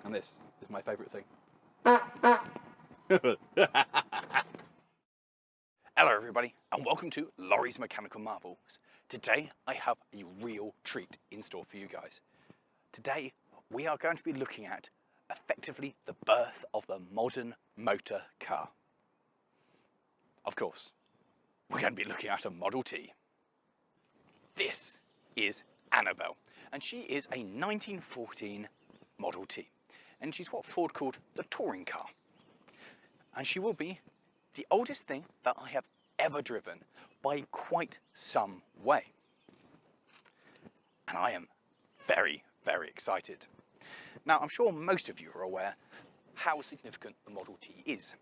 And this is my favourite thing. Hello everybody, and welcome to Lawrie's Mechanical Marvels. Today I have a real treat in store for you guys. Today we are going to be looking at effectively the birth of the modern motor car. Of course, we're going to be looking at a Model T. This is Annabelle, and she is a 1914 Model T, and she's what Ford called the touring car. And she will be the oldest thing that I have ever driven by quite some way. And I am very, very excited. Now, I'm sure most of you are aware how significant the Model T is.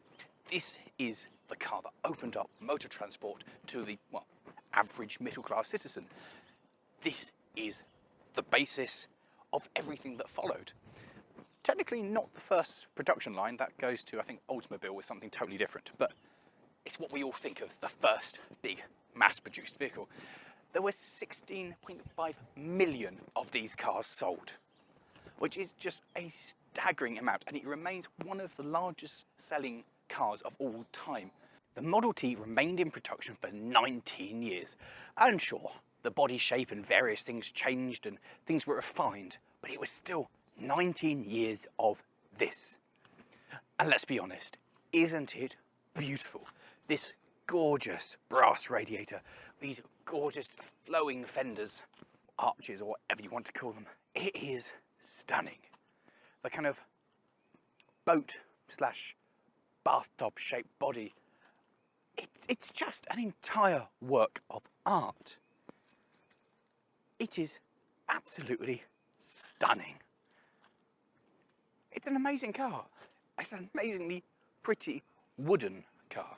This is the car that opened up motor transport to the, well, average middle-class citizen. This is the basis of everything that followed. Technically not the first production line, that goes to, I think, Oldsmobile with something totally different, but it's what we all think of the first big mass-produced vehicle. There were 16.5 million of these cars sold, which is just a staggering amount, and it remains one of the largest selling cars of all time. The Model T remained in production for 19 years, and sure, the body shape and various things changed and things were refined, but it was still 19 years of this. And let's be honest, isn't it beautiful? This gorgeous brass radiator, these gorgeous flowing fenders, arches or whatever you want to call them. It is stunning. The kind of boat slash bathtub shaped body. It's just an entire work of art. It is absolutely stunning. It's an amazing car. It's an amazingly pretty wooden car.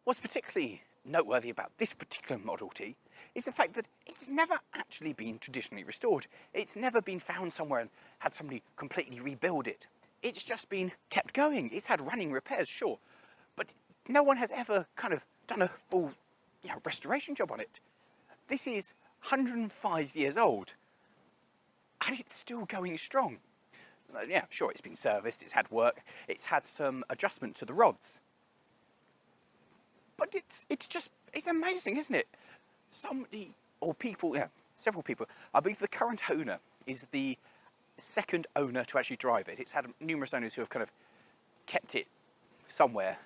What's particularly noteworthy about this particular Model T is the fact that it's never actually been traditionally restored. It's never been found somewhere and had somebody completely rebuild it. It's just been kept going. It's had running repairs, sure, but no one has ever kind of done a full, restoration job on it. This is 105 years old, and it's still going strong. Yeah, sure, it's been serviced, it's had work, it's had some adjustment to the rods. But it's amazing, isn't it? Somebody, or people, several people, I believe the current owner is the second owner to actually drive it. It's had numerous owners who have kind of kept it somewhere,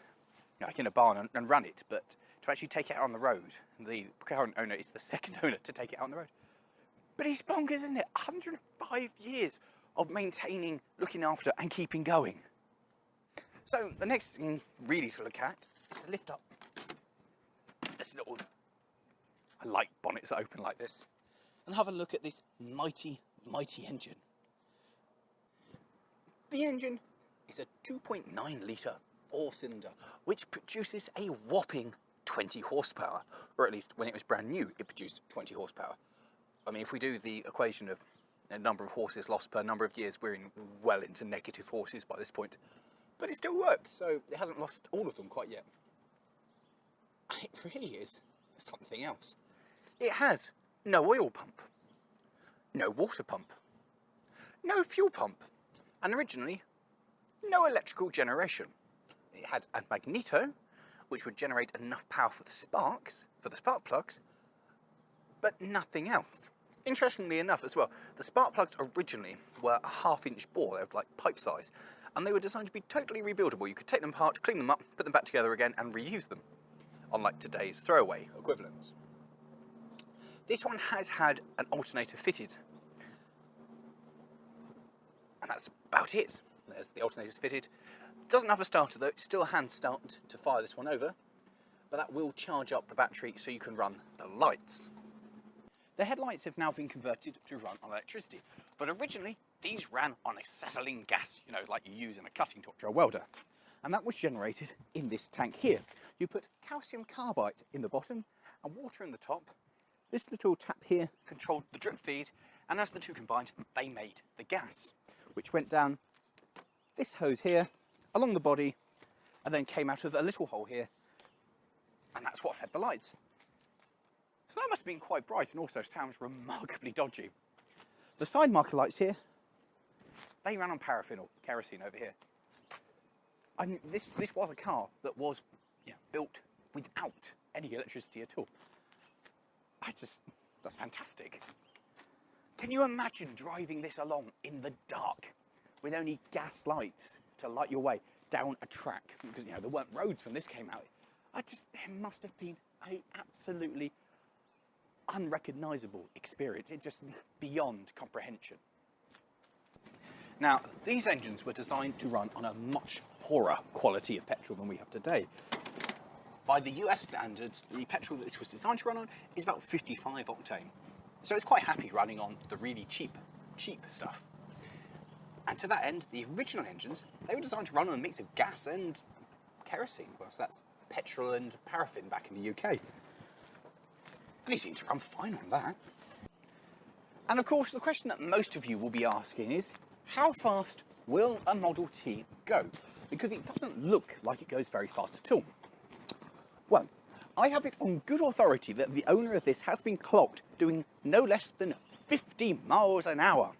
like in a barn and run it, but to actually take it out on the road, the current owner is the second owner to take it out on the road. But it's bonkers, isn't it? 105 years of maintaining, looking after and keeping going. So the next thing really to look at is to lift up this little, I like bonnets that open like this, and have a look at this mighty, mighty engine. The engine is a 2.9 litre 4-cylinder, which produces a whopping 20 horsepower, or at least when it was brand new, it produced 20 horsepower. I mean, if we do the equation of a number of horses lost per number of years, we're well into negative horses by this point. But it still works, so it hasn't lost all of them quite yet. And it really is something else. It has no oil pump, no water pump, no fuel pump, and originally, no electrical generation. It had a magneto, which would generate enough power for the sparks, for the spark plugs, but nothing else. Interestingly enough as well, the spark plugs originally were a 1/2-inch bore, they were like pipe size, and they were designed to be totally rebuildable. You could take them apart, clean them up, put them back together again and reuse them, unlike today's throwaway equivalents. This one has had an alternator fitted, and that's about it. There's the alternators fitted. Doesn't have a starter though, it's still a hand start to fire this one over, but that will charge up the battery so you can run the lights. The headlights have now been converted to run on electricity, but originally these ran on acetylene gas, like you use in a cutting torch or a welder. And that was generated in this tank here. You put calcium carbide in the bottom and water in the top. This little tap here controlled the drip feed, and as the two combined, they made the gas, which went down this hose here, along the body, and then came out of a little hole here, and that's what fed the lights. So that must have been quite bright and also sounds remarkably dodgy. The side marker lights here they ran on paraffin or kerosene over here. I mean, this was a car that was built without any electricity at all. That's fantastic. Can you imagine driving this along in the dark with only gas lights to light your way down a track? Because, there weren't roads when this came out. It must have been an absolutely unrecognisable experience. It's just beyond comprehension. Now, these engines were designed to run on a much poorer quality of petrol than we have today. By the US standards, the petrol that this was designed to run on is about 55 octane. So it's quite happy running on the really cheap stuff. And to that end, the original engines, they were designed to run on a mix of gas and kerosene. Well, so that's petrol and paraffin back in the UK. And he seemed to run fine on that. And of course, the question that most of you will be asking is, how fast will a Model T go? Because it doesn't look like it goes very fast at all. Well, I have it on good authority that the owner of this has been clocked doing no less than 50 miles an hour.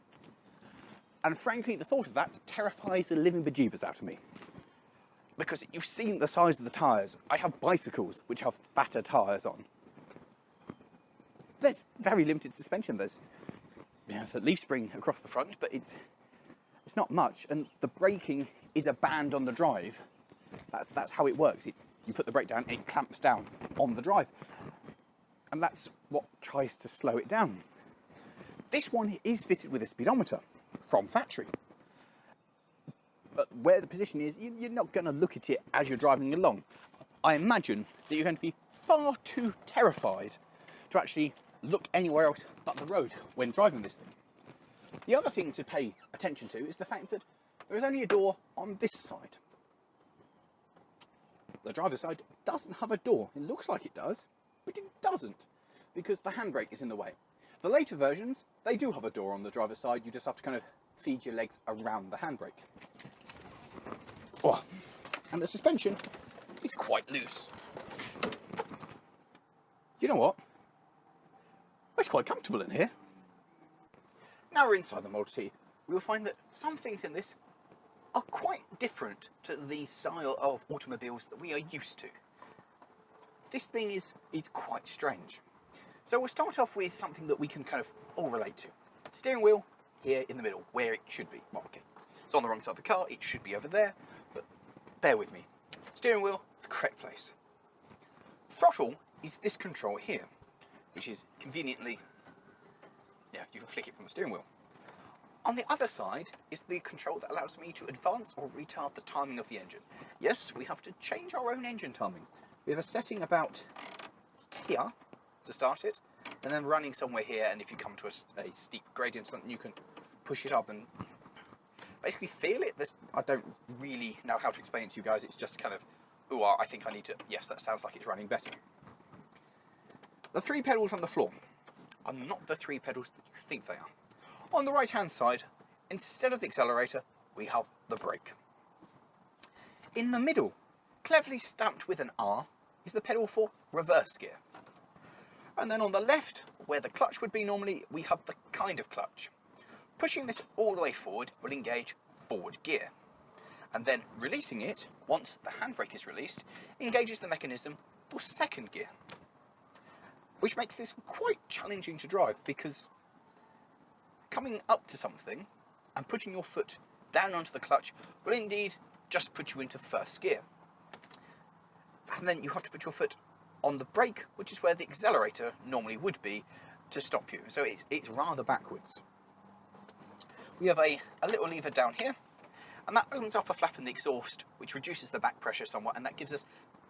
And frankly, the thought of that terrifies the living bejeebers out of me. Because you've seen the size of the tyres. I have bicycles which have fatter tyres on. There's very limited suspension. There's the leaf spring across the front, but it's not much. And the braking is a band on the drive. That's how it works. You put the brake down, it clamps down on the drive. And that's what tries to slow it down. This one is fitted with a speedometer from factory. But where the position is, you're not going to look at it as you're driving along. I imagine that you're going to be far too terrified to actually look anywhere else but the road when driving this thing. The other thing to pay attention to is the fact that there is only a door on this side. The driver's side doesn't have a door. It looks like it does, but it doesn't, because the handbrake is in the way. The later versions, they do have a door on the driver's side. You just have to kind of feed your legs around the handbrake. Oh, and the suspension is quite loose. You know what? It's quite comfortable in here. Now we're inside the Model T, we'll find that some things in this are quite different to the style of automobiles that we are used to. This thing is quite strange. So we'll start off with something that we can kind of all relate to. Steering wheel here in the middle, where it should be. Well, okay, it's on the wrong side of the car, it should be over there, but bear with me. Steering wheel, the correct place. Throttle is this control here, which is conveniently, you can flick it from the steering wheel. On the other side is the control that allows me to advance or retard the timing of the engine. Yes, we have to change our own engine timing. We have a setting about here to start it, and then running somewhere here, and if you come to a steep gradient or something, you can push it up and basically feel it. I don't really know how to explain it to you guys. It's just kind of, I think I need to, yes, that sounds like it's running better. The three pedals on the floor are not the three pedals that you think they are. On the right hand side, instead of the accelerator, we have the brake. In the middle, cleverly stamped with an R, is the pedal for reverse gear. And then on the left, where the clutch would be normally, we have the kind of clutch. Pushing this all the way forward will engage forward gear. And then releasing it, once the handbrake is released, engages the mechanism for second gear. Which makes this quite challenging to drive, because coming up to something and putting your foot down onto the clutch will indeed just put you into first gear. And then you have to put your foot on the brake, which is where the accelerator normally would be, to stop you. So it's rather backwards. We have a little lever down here, and that opens up a flap in the exhaust, which reduces the back pressure somewhat, and that gives us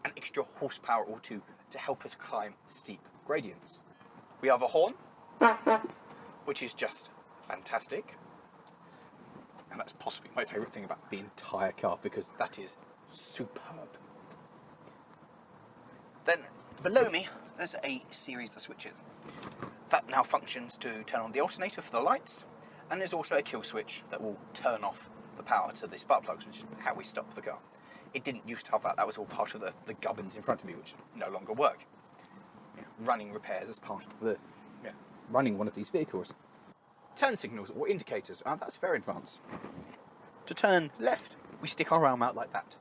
an extra horsepower or two to help us climb steep gradients. We have a horn, which is just fantastic. And that's possibly my favourite thing about the entire car, because that is superb. Then below me, there's a series of switches. That now functions to turn on the alternator for the lights, and there's also a kill switch that will turn off the power to the spark plugs, which is how we stop the car. It didn't used to have that. That was all part of the gubbins in front of me, which no longer work. Running repairs as part of the running one of these vehicles. turn signals or indicators. That's very advanced. To turn left, we stick our arm out like that.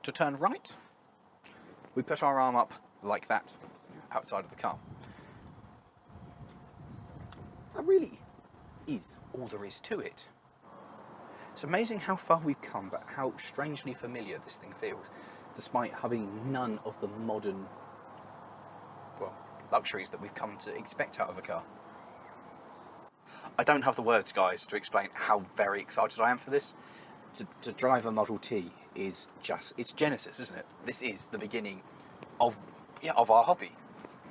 To turn right, we put our arm up like that, outside of the car. That really is all there is to it. It's amazing how far we've come, but how strangely familiar this thing feels, despite having none of the modern, well, luxuries that we've come to expect out of a car. I don't have the words, guys, to explain how very excited I am for this. To drive a Model T is just, it's Genesis, isn't it? This is the beginning of our hobby,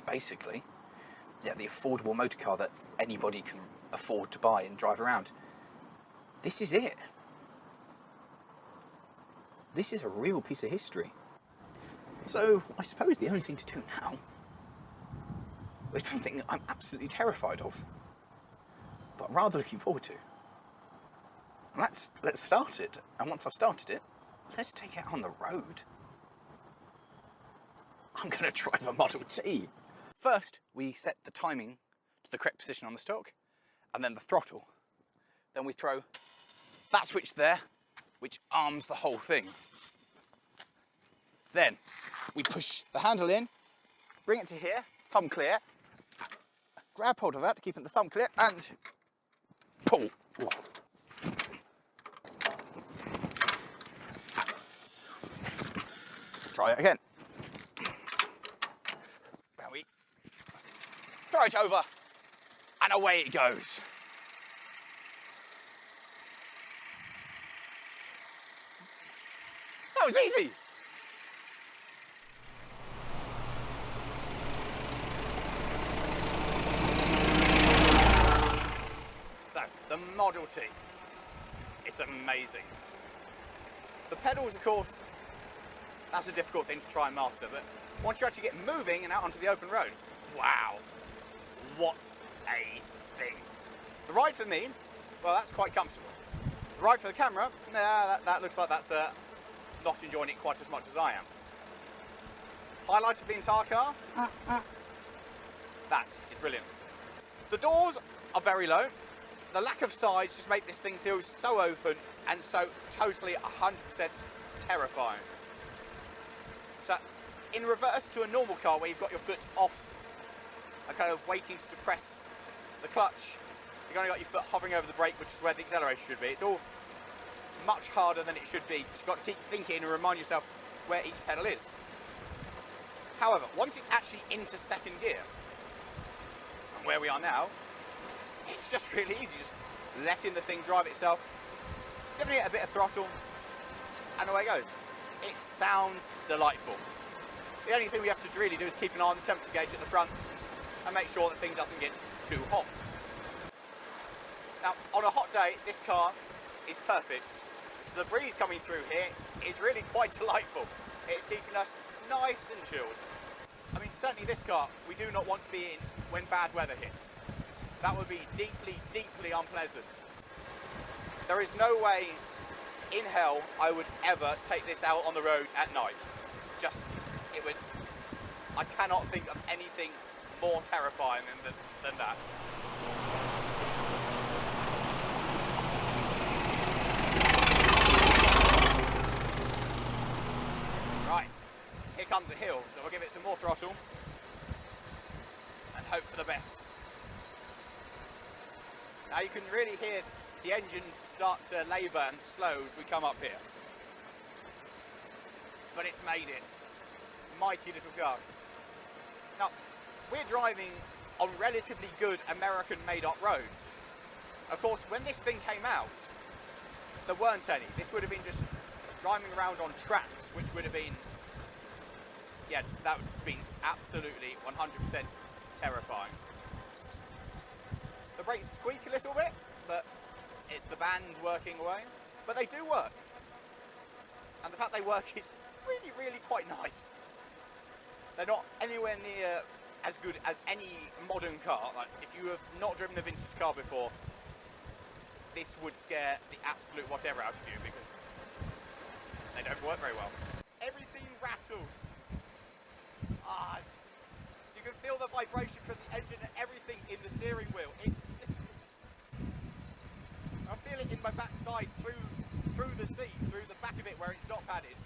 basically. Yeah, the affordable motor car that anybody can afford to buy and drive around. This is it. This is a real piece of history. So, I suppose the only thing to do now is something I'm absolutely terrified of, but rather looking forward to. And let's start it. And once I've started it, let's take it on the road. I'm going to drive a Model T. First, we set the timing to the correct position on the stalk, and then the throttle. Then we throw that switch there, which arms the whole thing. Then we push the handle in, bring it to here, thumb clear, grab hold of that to keep the thumb clear, and pull. Whoa. Try it again. Now we throw it over, and away it goes. That was easy. So, the Model T. It's amazing. The pedals, of course, that's a difficult thing to try and master, but once you actually get moving and out onto the open road, wow, what a thing. The ride for me, well, that's quite comfortable. The ride for the camera, nah, that looks like that's not enjoying it quite as much as I am. Highlight of the entire car, that is brilliant. The doors are very low. The lack of sides just make this thing feel so open and so totally 100% terrifying. So, in reverse to a normal car where you've got your foot off and kind of waiting to depress the clutch, you've only got your foot hovering over the brake, which is where the accelerator should be. It's all much harder than it should be. You've got to keep thinking and remind yourself where each pedal is. However, once it's actually into second gear, and where we are now, it's just really easy, just letting the thing drive itself, giving it a bit of throttle, and away it goes. It sounds delightful. The only thing we have to really do is keep an eye on the temperature gauge at the front and make sure the thing doesn't get too hot. Now, on a hot day, this car is perfect. So the breeze coming through here is really quite delightful. It's keeping us nice and chilled. I mean, certainly this car, we do not want to be in when bad weather hits. That would be deeply, deeply unpleasant. There is no way in hell I would ever take this out on the road at night. I cannot think of anything more terrifying than that. Right, here comes a hill, so we'll give it some more throttle and hope for the best. Now you can really hear the engine start to labour and slow as we come up here. But it's made it. Mighty little car. Now, we're driving on relatively good American-made up roads. Of course, when this thing came out, there weren't any. This would have been just driving around on tracks, which would have been, yeah, that would have been absolutely 100% terrifying. The brakes squeak a little bit, but it's the band working away. But they do work. And the fact they work is really, really quite nice. They're not anywhere near as good as any modern car. Like, if you have not driven a vintage car before, this would scare the absolute whatever out of you because they don't work very well. Everything rattles. You can feel the vibration from the engine and everything in the steering wheel. feel it in my backside through the seat, through the back of it where it's not padded.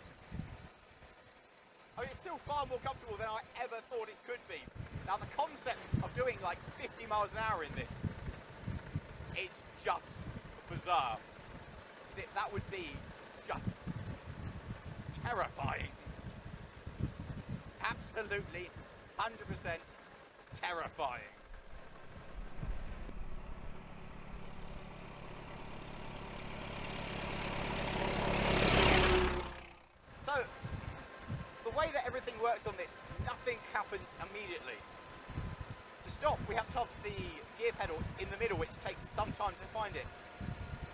I mean, it's still far more comfortable than I ever thought it could be. Now, the concept of doing like 50 miles an hour in this, it's just bizarre. Because that would be just terrifying. Absolutely, 100% terrifying. So, the way that everything works on this, nothing happens immediately. To stop, we have to have the gear pedal in the middle, which takes some time to find it.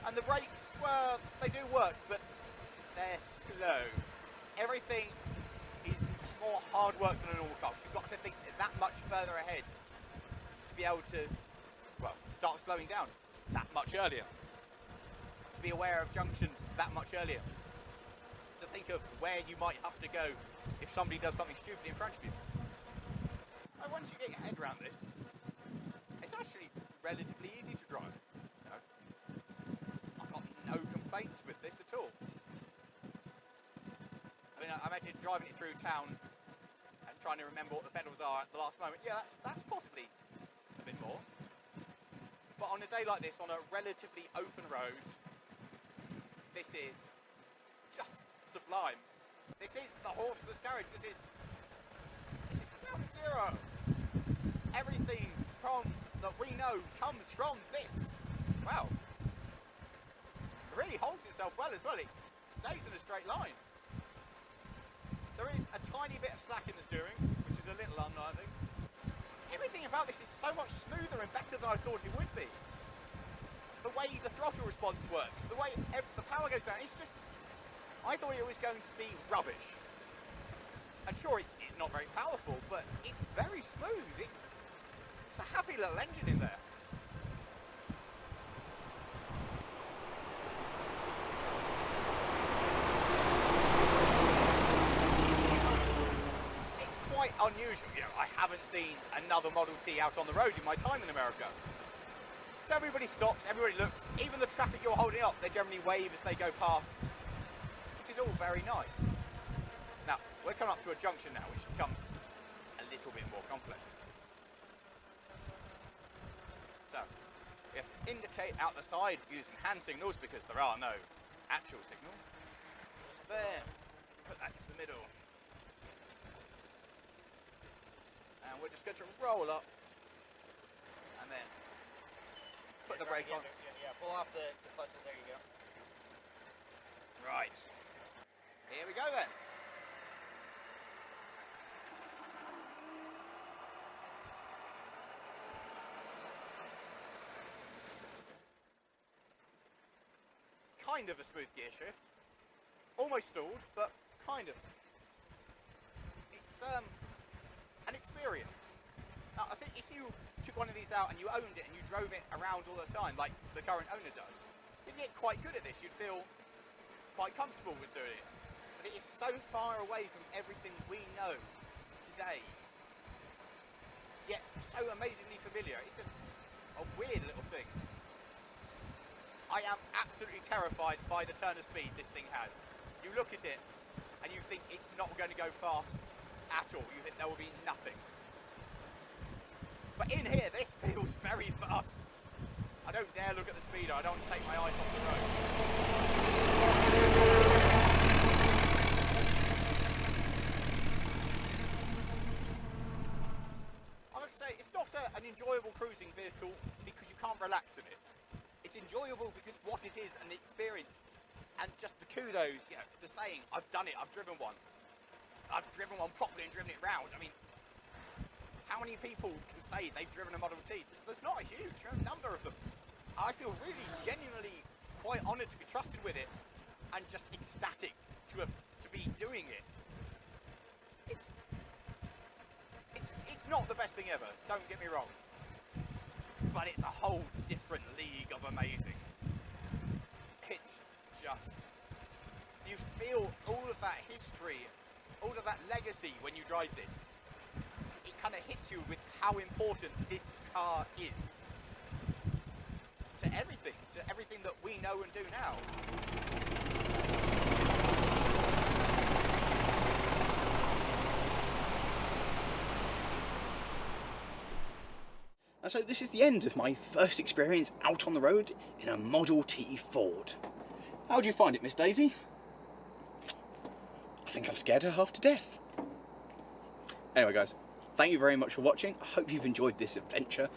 And the brakes, well, they do work, but they're slow. Everything is more hard work than a normal car. You've got to think that much further ahead to be able to, well, start slowing down that much earlier. To be aware of junctions that much earlier. To think of where you might have to go if somebody does something stupid in front of you. And once you get your head around this, it's actually relatively easy to drive. You know? I've got no complaints with this at all. I mean, I imagine driving it through town and trying to remember what the pedals are at the last moment. Yeah, that's possibly a bit more. But on a day like this, on a relatively open road, this is just sublime. This is the horseless carriage. This is ground zero. Everything that we know comes from this. Wow. It really holds itself well as well. It stays in a straight line. There is a tiny bit of slack in the steering, which is a little unnerving. Everything about this is so much smoother and better than I thought it would be. The way the throttle response works, the way the power goes down, it's just, I thought it was going to be rubbish. And sure, it's not very powerful, but it's very smooth. It's a happy little engine in there. It's quite unusual, you know, I haven't seen another Model T out on the road in my time in America. So everybody stops, everybody looks, even the traffic you're holding up, they generally wave as they go past, which is all very nice. Now, we're coming up to a junction now, which becomes a little bit more complex. So, we have to indicate out the side using hand signals because there are no actual signals. There, put that into the middle. And we're just going to roll up and then put the brake on. Yeah, pull off the clutch, there you go. Right. Here we go then. Kind of a smooth gear shift. Almost stalled, but kind of. It's an experience. Now, I think if you took one of these out and you owned it and you drove it around all the time, like the current owner does, you'd get quite good at this. You'd feel quite comfortable with doing it. But it is so far away from everything we know today, yet so amazingly familiar. It's a weird little thing. I am absolutely terrified by the turn of speed this thing has. You look at it and you think it's not going to go fast at all. You think there will be nothing. But in here, this feels very fast. I don't dare look at the speedo. I don't want to take my eyes off the road. I would say it's not an enjoyable cruising vehicle because you can't relax in it. It's enjoyable because what it is and the experience and just the kudos, you know, the saying, I've done it, I've driven one. I've driven one properly and driven it round. I mean, how many people can say they've driven a Model T? There's not a huge number of them. I feel really genuinely quite honoured to be trusted with it and just ecstatic to be doing it. It's not the best thing ever, don't get me wrong. But it's a whole different league of amazing. It's just, you feel all of that history, all of that legacy when you drive this. It kind of hits you with how important this car is. to everything that we know and do now. And so this is the end of my first experience out on the road in a Model T Ford. How do you find it, Miss Daisy? I think I've scared her half to death. Anyway guys, thank you very much for watching. I hope you've enjoyed this adventure,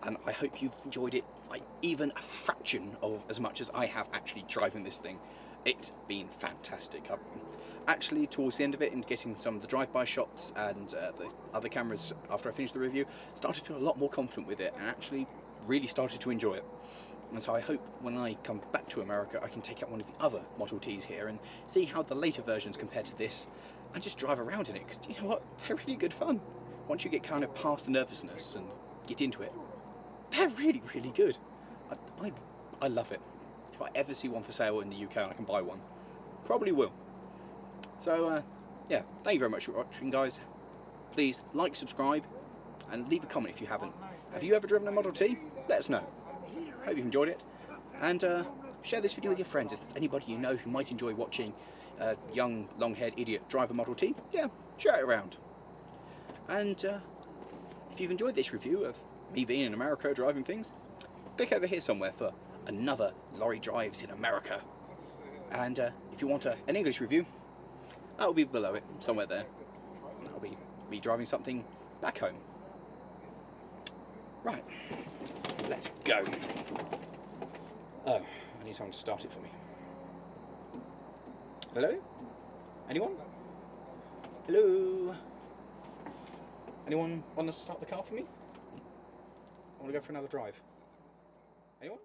and I hope you've enjoyed it like even a fraction of as much as I have actually driving this thing. It's been fantastic. I'm actually towards the end of it and getting some of the drive-by shots and the other cameras after I finished the review, started to feel a lot more confident with it and actually really started to enjoy it. And so I hope when I come back to America I can take out one of the other Model Ts here and see how the later versions compare to this and just drive around in it, because you know what, they're really good fun. Once you get kind of past the nervousness and get into it, they're really, really good. I love it. If I ever see one for sale in the UK and I can buy one, probably will. So yeah, thank you very much for watching guys. Please like, subscribe and leave a comment if you haven't. Have you ever driven a Model T? Let us know. Hope you've enjoyed it, and share this video with your friends. If there's anybody you know who might enjoy watching a young long-haired idiot drive a Model T, yeah, share it around. And if you've enjoyed this review of me being in America driving things, click over here somewhere for another Lawrie Drives in America. And if you want an English review, that will be below it, somewhere there. That'll be me driving something back home. Right, let's go. Oh, I need someone to start it for me. Hello? Anyone? Hello? Anyone want to start the car for me? I want to go for another drive. Anyone?